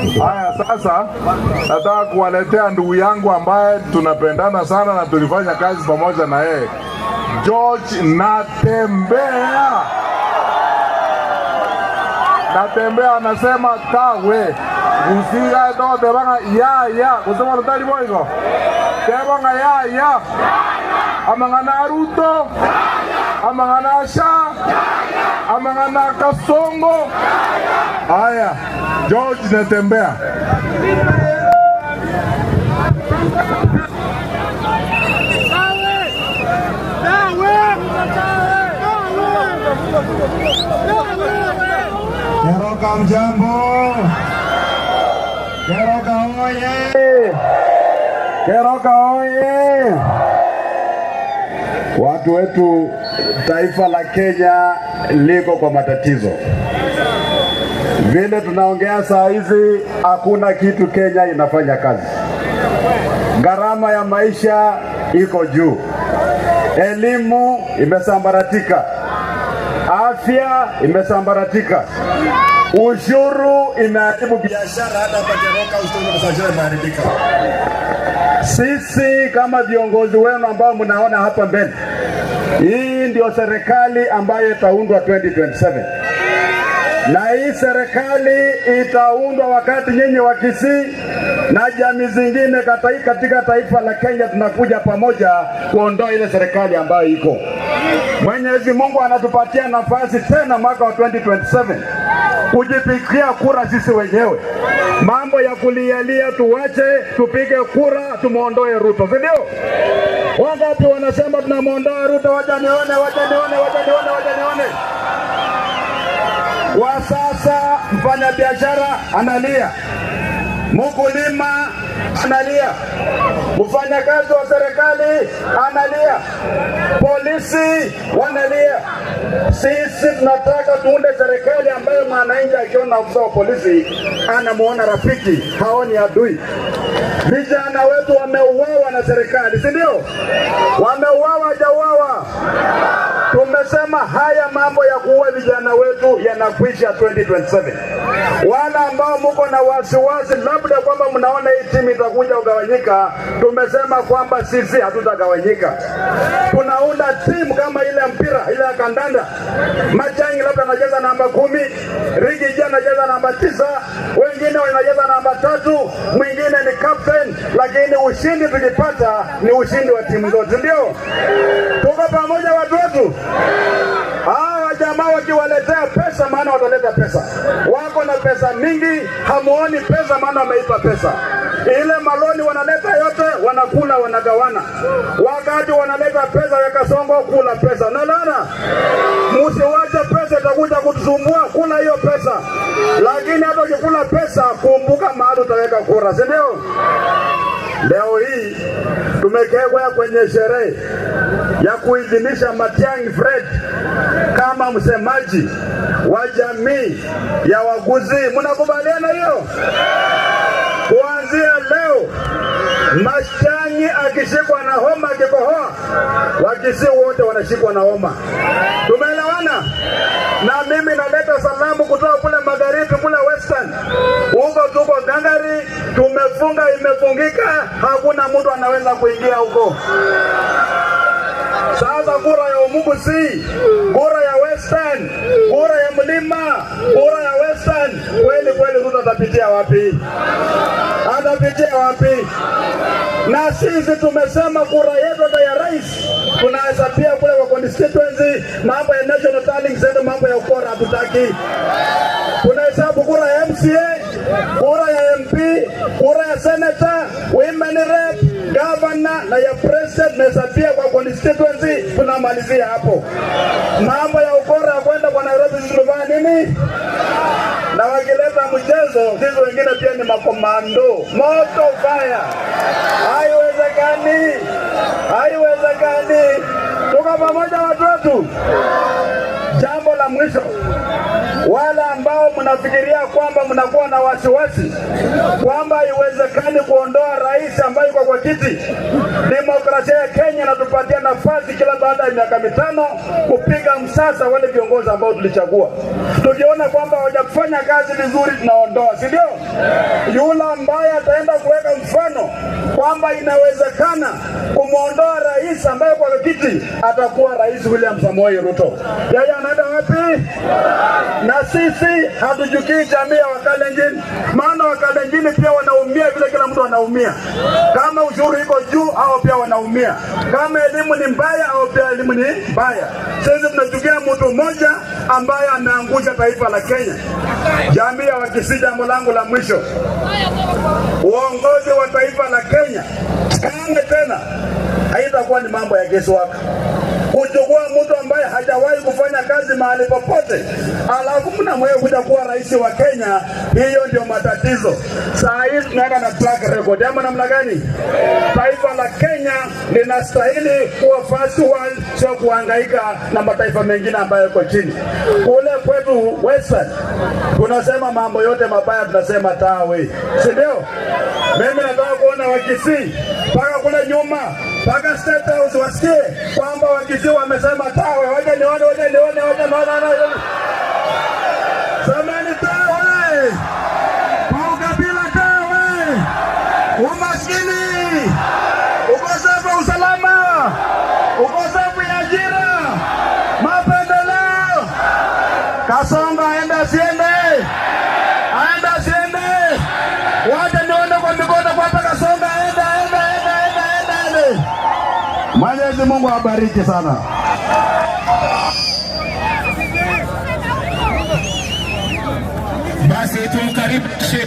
Haya, sasa nataka kuwaletea ndugu yangu ambaye tunapendana sana na tulifanya kazi pamoja na yeye, George Natembeya. Natembeya anasema tawe usiga dote banga ya kusema lutali boygo tebanga ya amangana Ruto amangana Asha amangana Kasongo. Haya, George Natembeya. Keroka mjambo. Keroka oye. Keroka oye. Watu wetu, taifa la Kenya liko kwa matatizo. Vile tunaongea saa hizi hakuna kitu Kenya inafanya kazi. Gharama ya maisha iko juu. Elimu imesambaratika. Afya imesambaratika. Ushuru imeharibu biashara, hata hapa Keroka ushuru wa biashara umeharibika. Sisi kama viongozi wenu ambao mnaona hapa mbele, hii ndio serikali ambayo itaundwa 2027. Na hii serikali itaundwa wakati nyinyi wa Kisii na jamii zingine katika taifa la Kenya tunakuja pamoja kuondoa ile serikali ambayo iko. Mwenyezi Mungu anatupatia nafasi tena mwaka wa 2027 kujipigia kura sisi wenyewe. Mambo ya kulialia tuwache, tupige kura tumuondoe Ruto, si ndio? Wangapi wanasema tunamuondoa Ruto? Wacha nione. Kwa sasa mfanya biashara analia, mkulima analia, mfanyakazi wa serikali analia, polisi wanalia. Sisi tunataka tuunde serikali ambayo mwananchi akiona afisa wa polisi anamuona rafiki, haoni adui. Vijana wetu wameuawa na serikali, si ndio? Wameuawa, hajauawa. Tumesema haya mambo ya kuua vijana wetu yanakwisha 2027. Wala ambao mko na wasiwasi labda kwamba mnaona hii timu itakuja kugawanyika, tumesema kwamba sisi hatutagawanyika. Tunaunda timu kama ile mpira, ile ya kandanda. Machangi labda anacheza namba 10, Rigi jana anacheza namba 9, wengine wanacheza namba 3, mwingine ni captain, lakini ushindi tukipata ni ushindi wa timu zote, ndio? Tuko pamoja watu wetu. Hawa jamaa wakiwaletea pesa, maana wataleta pesa. Wako na pesa mingi, hamuoni pesa maana wameipa pesa. Ile maloni wanaleta yote, wanakula, wanagawana. Wakati wanaleta pesa ya Kasongo, kula pesa. Nalana, msiwache pesa itakuja kutusumbua, kula hiyo pesa. Lakini hata ukikula pesa, kumbuka mahali utaweka kura, si ndio? Leo hii tumekegwa kwenye sherehe ya kuidhinisha Matiang'i Fred kama msemaji wa jamii ya waguzi. Mnakubaliana hiyo? Kuanzia leo Matiang'i akishikwa na homa, akikohoa, Wakisii wote wanashikwa na homa. Tumeelewana? Na mimi naleta salamu kutoka kule magharibi, kule Western. Huko tuko gangari, tumefunga, imefungika, hakuna mtu anaweza kuingia huko. Sasa kura ya Umugu si, kura ya Western, kura ya Mlima, kura ya Western. Kweli Ruto atapitia wapi? Atapitia wapi? Na sisi tumesema kura yetu ya rais tunaweza pia kule kwa constituency. Mambo ya national tallying center, mambo ya ukora hatutaki. Tunahesabu kura ya MCA, kura ya MP, kura ya senator, women rep, governor na ya president tunahesabia kwa constituency, tunamalizia hapo. Mambo ya ukora kwenda kwa Nairobi tunafanya nini? Na wakileta mchezo, sisi wengine pia ni makomando. Moto fire. Haiwezekani. Tuko pamoja watu wetu. Jambo la mwisho, Wale ambao mnafikiria kwamba mnakuwa na wasiwasi kwamba iwezekani kuondoa rais ambaye yuko kwa kiti, demokrasia ya Kenya inatupatia nafasi kila baada ya miaka mitano kupiga msasa wale viongozi ambao tulichagua. Tukiona kwamba hawajafanya kazi vizuri, tunaondoa, si ndio? Yule ambaye ataenda kuweka mfano kwamba inawezekana kumwondoa rais ambaye kwa kiti, atakuwa Rais William Samoei Ruto. Yeye anaenda wapi? Na sisi hatujukii jamii ya Wakalenjin, maana Wakalenjin pia wanaumia vile kila mtu anaumia. Kama ushuru iko juu, hao pia wanaumia. Kama elimu ni mbaya, hao pia elimu ni mbaya. Sisi tunachukia mtu mmoja ambaye ameangusha taifa la Kenya. Jamii ya Wakisii, jambo langu la mwisho, uongozi wa taifa la Kenya kamwe tena haitakuwa ni mambo ya guesswork. Kuchukua mtu ambaye hajawahi kufanya kazi mahali popote, alafu mnamweka kuja kuwa rais wa Kenya, hiyo ndio matatizo. Saa hii tunaenda na track record. Ama namna gani? Taifa la Kenya linastahili kuwa first world, sio kuhangaika na mataifa mengine ambayo yako chini. Kule kwetu Western tunasema mambo yote mabaya tunasema tawe, si ndio? Mimi nataka kuona Wakisii mpaka kule nyuma, mpaka State House wasikie kwamba Wakisii wamesema tawe. Waje nione. Semeni tawe. Kwa ukabila tawe. Umaskini, ukosefu wa usalama, ukosefu ya ajira, mapendeleo. Kasongo aende asiende? Aende asiende? Waje nione kwa mikono kwa Kasongo aende. Mwenyezi Mungu awabariki sana. Basi tumkaribishe